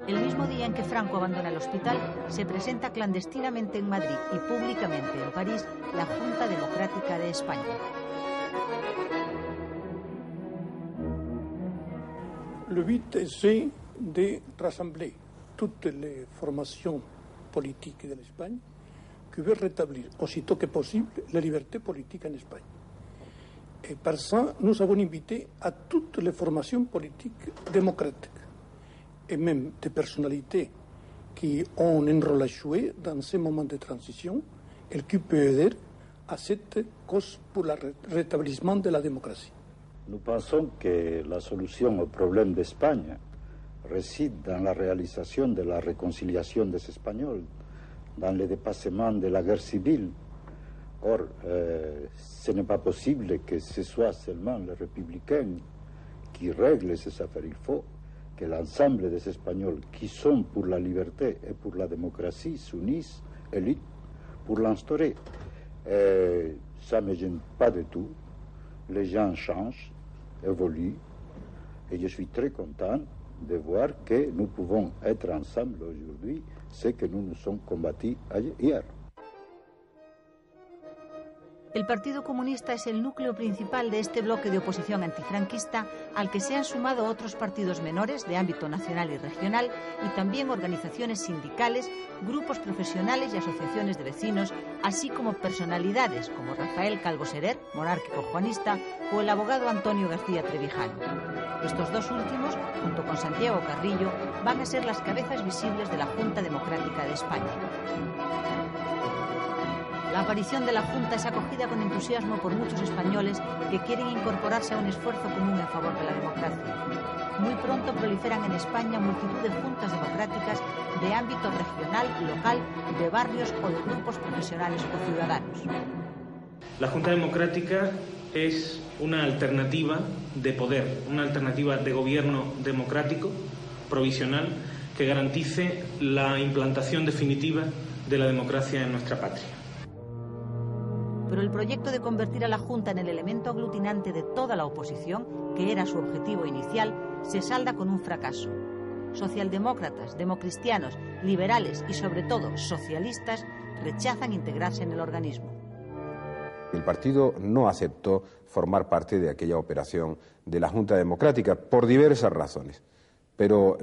El mismo día en que Franco abandona el hospital, se presenta clandestinamente en Madrid y públicamente en París la Junta Democrática de España. Le 8 essaie de rassembler toutes les formations politiques de l'Espagne qui veulent rétablir aussitôt que possible la liberté politique en Espagne. Et par ça, nous avons invité à toutes les formations politiques démocratiques et même des personnalités qui ont un rôle à jouer dans ces moments de transition et qui peuvent aider à cette cause pour le rétablissement de la démocratie. Nous pensons que la solution au problème d'Espagne réside dans la réalisation de la réconciliation des Espagnols, dans le dépassement de la guerre civile. Or, ce n'est pas possible que ce soit seulement les républicains qui règlent ces affaires. Il faut que l'ensemble des Espagnols qui sont pour la liberté et pour la démocratie s'unissent et luttent pour l'instaurer. Ça ne me gêne pas du tout. Les gens changent, évoluent, et je suis très content de voir que nous pouvons être ensemble aujourd'hui, ce que nous nous sommes combattus hier. El Partido Comunista es el núcleo principal de este bloque de oposición antifranquista al que se han sumado otros partidos menores de ámbito nacional y regional y también organizaciones sindicales, grupos profesionales y asociaciones de vecinos, así como personalidades como Rafael Calvo Serer, monárquico juanista, o el abogado Antonio García Trevijano. Estos dos últimos, junto con Santiago Carrillo, van a ser las cabezas visibles de la Junta Democrática de España. La aparición de la Junta es acogida con entusiasmo por muchos españoles que quieren incorporarse a un esfuerzo común en favor de la democracia. Muy pronto proliferan en España multitud de juntas democráticas de ámbito regional, local, de barrios o de grupos profesionales o ciudadanos. La Junta Democrática es una alternativa de poder, una alternativa de gobierno democrático, provisional, que garantice la implantación definitiva de la democracia en nuestra patria. Pero el proyecto de convertir a la Junta en el elemento aglutinante de toda la oposición, que era su objetivo inicial, se salda con un fracaso. Socialdemócratas, democristianos, liberales y sobre todo socialistas rechazan integrarse en el organismo. El partido no aceptó formar parte de aquella operación de la Junta Democrática por diversas razones. Pero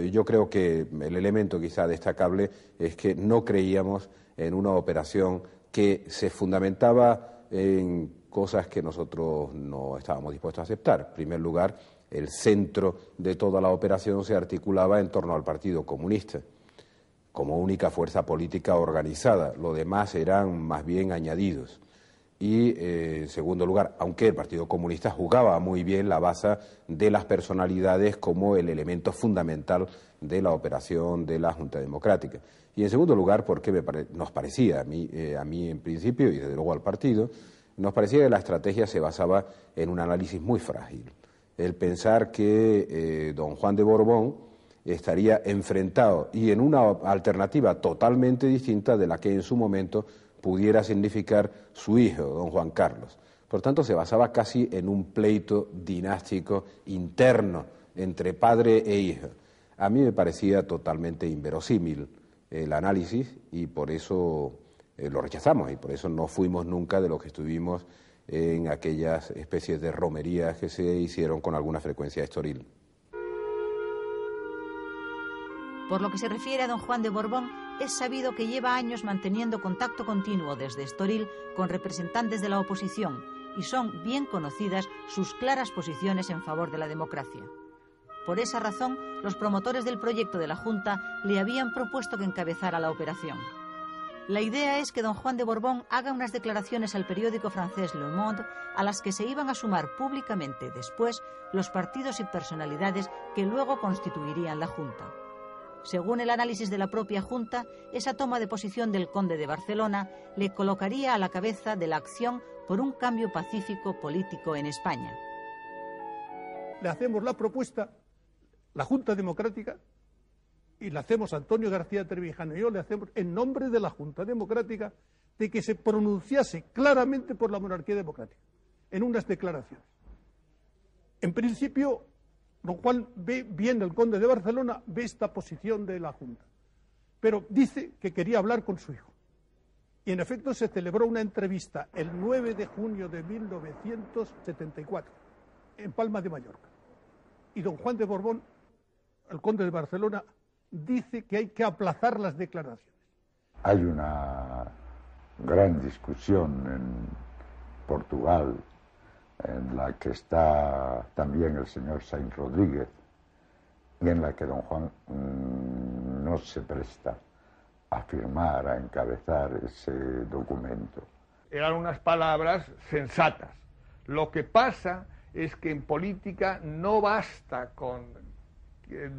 yo creo que el elemento quizá destacable es que no creíamos en una operación que se fundamentaba en cosas que nosotros no estábamos dispuestos a aceptar. En primer lugar, el centro de toda la operación se articulaba en torno al Partido Comunista, como única fuerza política organizada. Lo demás eran más bien añadidos. Y, en segundo lugar, aunque el Partido Comunista jugaba muy bien la baza de las personalidades como el elemento fundamental de la operación de la Junta Democrática. Y, en segundo lugar, porque nos parecía, a mí en principio, y desde luego al partido, nos parecía que la estrategia se basaba en un análisis muy frágil. El pensar que don Juan de Borbón estaría enfrentado y en una alternativa totalmente distinta de la que en su momento pudiera significar su hijo, don Juan Carlos. Por tanto, se basaba casi en un pleito dinástico interno entre padre e hijo. A mí me parecía totalmente inverosímil el análisis y por eso lo rechazamos y por eso no fuimos nunca de los que estuvimos en aquellas especies de romerías que se hicieron con alguna frecuencia a Estoril. Por lo que se refiere a don Juan de Borbón, es sabido que lleva años manteniendo contacto continuo desde Estoril con representantes de la oposición y son bien conocidas sus claras posiciones en favor de la democracia. Por esa razón, los promotores del proyecto de la Junta le habían propuesto que encabezara la operación. La idea es que don Juan de Borbón haga unas declaraciones al periódico francés Le Monde a las que se iban a sumar públicamente después los partidos y personalidades que luego constituirían la Junta. Según el análisis de la propia Junta, esa toma de posición del conde de Barcelona le colocaría a la cabeza de la acción por un cambio pacífico político en España. Le hacemos la propuesta, la Junta Democrática, y le hacemos Antonio García Trevijano y yo le hacemos en nombre de la Junta Democrática de que se pronunciase claramente por la monarquía democrática en unas declaraciones. En principio, don Juan ve bien, el conde de Barcelona ve esta posición de la Junta, pero dice que quería hablar con su hijo. Y en efecto se celebró una entrevista el 9 de junio de 1974 en Palma de Mallorca. Y don Juan de Borbón, el conde de Barcelona, dice que hay que aplazar las declaraciones. Hay una gran discusión en Portugal en la que está también el señor Sainz Rodríguez y en la que don Juan no se presta a firmar, a encabezar ese documento. Eran unas palabras sensatas. Lo que pasa es que en política no basta con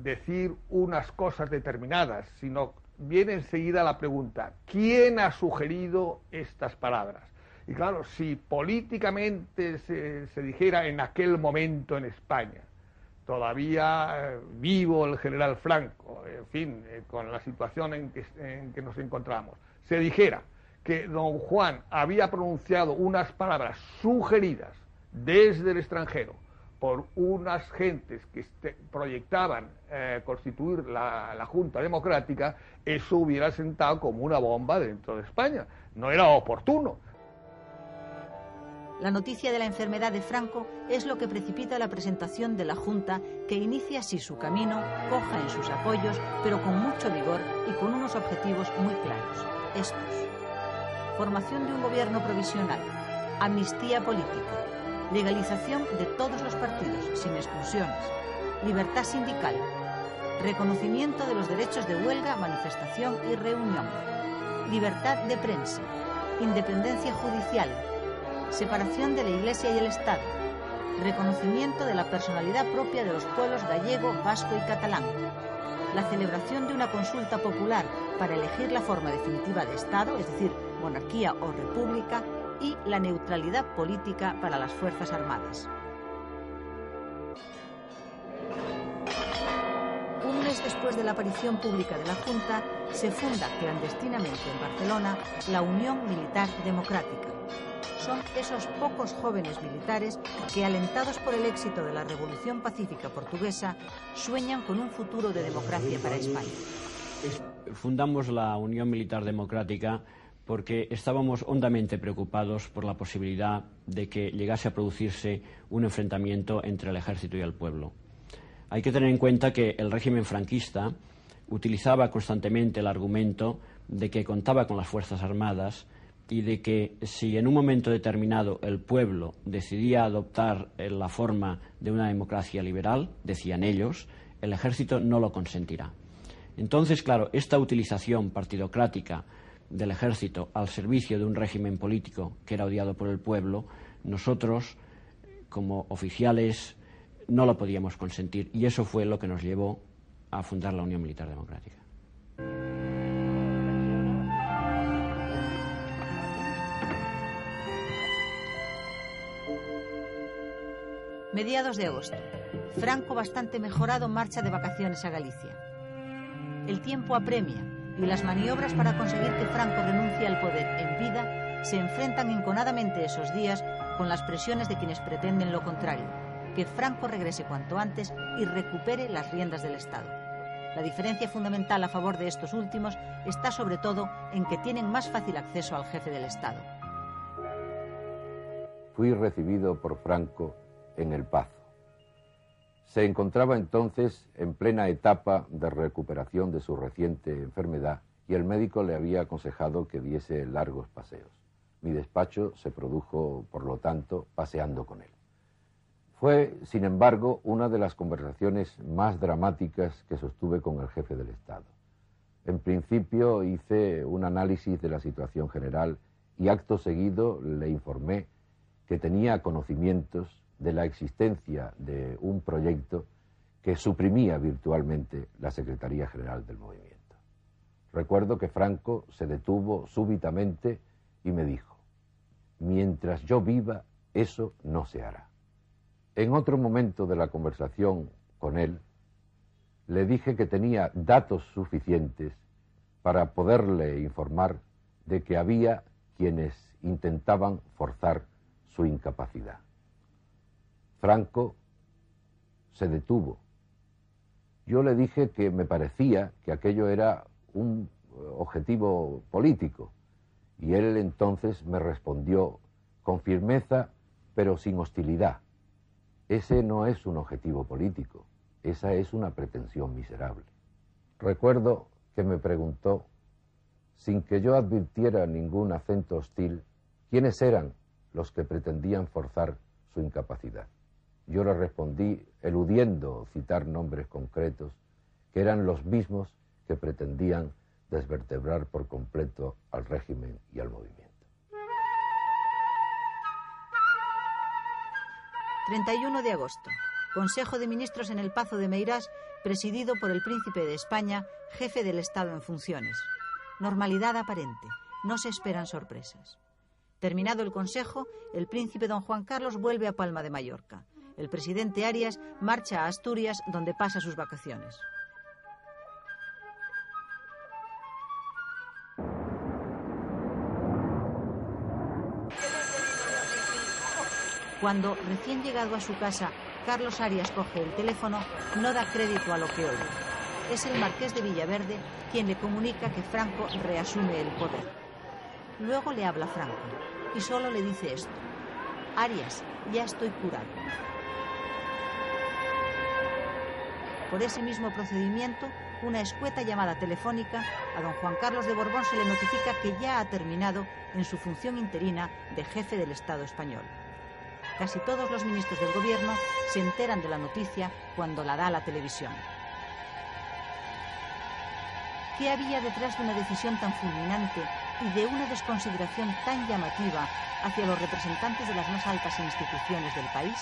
decir unas cosas determinadas, sino viene enseguida la pregunta: ¿quién ha sugerido estas palabras? Y claro, si políticamente se dijera en aquel momento en España, todavía vivo el general Franco, en fin, con la situación en que nos encontramos, se dijera que don Juan había pronunciado unas palabras sugeridas desde el extranjero por unas gentes que proyectaban constituir la Junta Democrática, eso hubiera sentado como una bomba dentro de España. No era oportuno. La noticia de la enfermedad de Franco es lo que precipita la presentación de la Junta, que inicia así su camino, coja en sus apoyos, pero con mucho vigor y con unos objetivos muy claros. Estos: formación de un gobierno provisional, amnistía política, legalización de todos los partidos, sin exclusiones, libertad sindical, reconocimiento de los derechos de huelga, manifestación y reunión, libertad de prensa, independencia judicial, separación de la Iglesia y el Estado, reconocimiento de la personalidad propia de los pueblos gallego, vasco y catalán, la celebración de una consulta popular para elegir la forma definitiva de Estado, es decir, monarquía o república, y la neutralidad política para las Fuerzas Armadas. Un mes después de la aparición pública de la Junta, se funda clandestinamente en Barcelona la Unión Militar Democrática. Son esos pocos jóvenes militares que, alentados por el éxito de la Revolución Pacífica Portuguesa, sueñan con un futuro de democracia para España. Fundamos la Unión Militar Democrática porque estábamos hondamente preocupados por la posibilidad de que llegase a producirse un enfrentamiento entre el ejército y el pueblo. Hay que tener en cuenta que el régimen franquista utilizaba constantemente el argumento de que contaba con las Fuerzas Armadas y de que si en un momento determinado el pueblo decidía adoptar la forma de una democracia liberal, decían ellos, el ejército no lo consentirá. Entonces, claro, esta utilización partidocrática del ejército al servicio de un régimen político que era odiado por el pueblo, nosotros, como oficiales, no lo podíamos consentir, y eso fue lo que nos llevó a fundar la Unión Militar Democrática. Mediados de agosto. Franco, bastante mejorado, marcha de vacaciones a Galicia. El tiempo apremia y las maniobras para conseguir que Franco renuncie al poder en vida se enfrentan enconadamente esos días con las presiones de quienes pretenden lo contrario, que Franco regrese cuanto antes y recupere las riendas del Estado. La diferencia fundamental a favor de estos últimos está sobre todo en que tienen más fácil acceso al jefe del Estado. Fui recibido por Franco en El Pazo. Se encontraba entonces en plena etapa de recuperación de su reciente enfermedad y el médico le había aconsejado que diese largos paseos. Mi despacho se produjo, por lo tanto, paseando con él. Fue, sin embargo, una de las conversaciones más dramáticas que sostuve con el jefe del Estado. En principio hice un análisis de la situación general y acto seguido le informé que tenía conocimientos de la existencia de un proyecto que suprimía virtualmente la Secretaría General del Movimiento. Recuerdo que Franco se detuvo súbitamente y me dijo: mientras yo viva, eso no se hará. En otro momento de la conversación con él, le dije que tenía datos suficientes para poderle informar de que había quienes intentaban forzar su incapacidad. Franco se detuvo. Yo le dije que me parecía que aquello era un objetivo político, y él entonces me respondió con firmeza, pero sin hostilidad: ese no es un objetivo político, esa es una pretensión miserable. Recuerdo que me preguntó, sin que yo advirtiera ningún acento hostil, quiénes eran los que pretendían forzar su incapacidad. Yo le respondí, eludiendo citar nombres concretos, que eran los mismos que pretendían desvertebrar por completo al régimen y al movimiento. 31 de agosto. Consejo de Ministros en el Pazo de Meirás, presidido por el Príncipe de España, jefe del Estado en funciones. Normalidad aparente. No se esperan sorpresas. Terminado el Consejo, el Príncipe don Juan Carlos vuelve a Palma de Mallorca. El presidente Arias marcha a Asturias, donde pasa sus vacaciones. Cuando, recién llegado a su casa, Carlos Arias coge el teléfono, no da crédito a lo que oye. Es el marqués de Villaverde quien le comunica que Franco reasume el poder. Luego le habla Franco y solo le dice esto: Arias, ya estoy curado. Por ese mismo procedimiento, una escueta llamada telefónica, a don Juan Carlos de Borbón se le notifica que ya ha terminado en su función interina de jefe del Estado español. Casi todos los ministros del gobierno se enteran de la noticia cuando la da la televisión. ¿Qué había detrás de una decisión tan fulminante y de una desconsideración tan llamativa hacia los representantes de las más altas instituciones del país?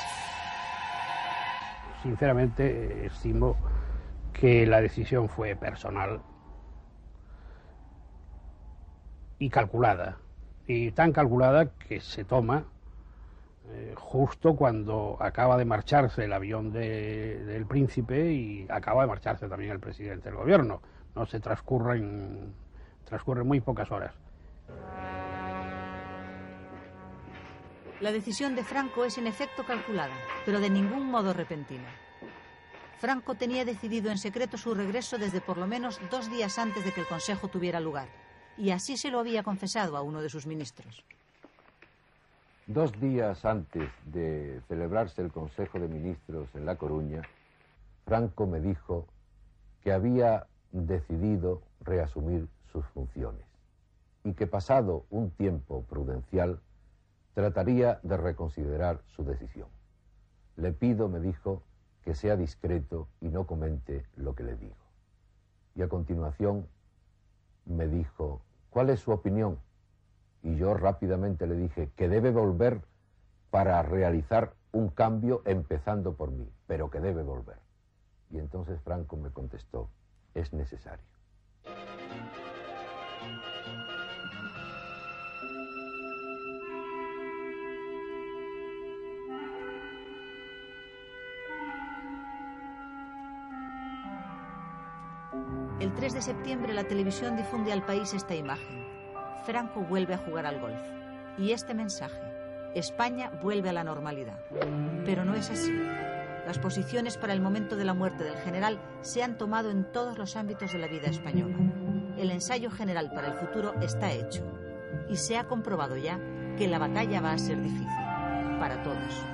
Sinceramente, estimo que la decisión fue personal y calculada, y tan calculada que se toma justo cuando acaba de marcharse el avión del príncipe y acaba de marcharse también el presidente del gobierno. No se transcurren muy pocas horas. La decisión de Franco es en efecto calculada, pero de ningún modo repentina. Franco tenía decidido en secreto su regreso desde por lo menos 2 días antes de que el Consejo tuviera lugar, y así se lo había confesado a uno de sus ministros. 2 días antes de celebrarse el Consejo de Ministros en La Coruña, Franco me dijo que había decidido reasumir sus funciones y que, pasado un tiempo prudencial, trataría de reconsiderar su decisión. Le pido, me dijo, que sea discreto y no comente lo que le digo. Y a continuación me dijo, ¿cuál es su opinión? Y yo rápidamente le dije que debe volver para realizar un cambio empezando por mí, pero que debe volver. Y entonces Franco me contestó, es necesario. El 3 de septiembre la televisión difunde al país esta imagen. Franco vuelve a jugar al golf. Y este mensaje: España vuelve a la normalidad. Pero no es así. Las posiciones para el momento de la muerte del general se han tomado en todos los ámbitos de la vida española. El ensayo general para el futuro está hecho. Y se ha comprobado ya que la batalla va a ser difícil. Para todos.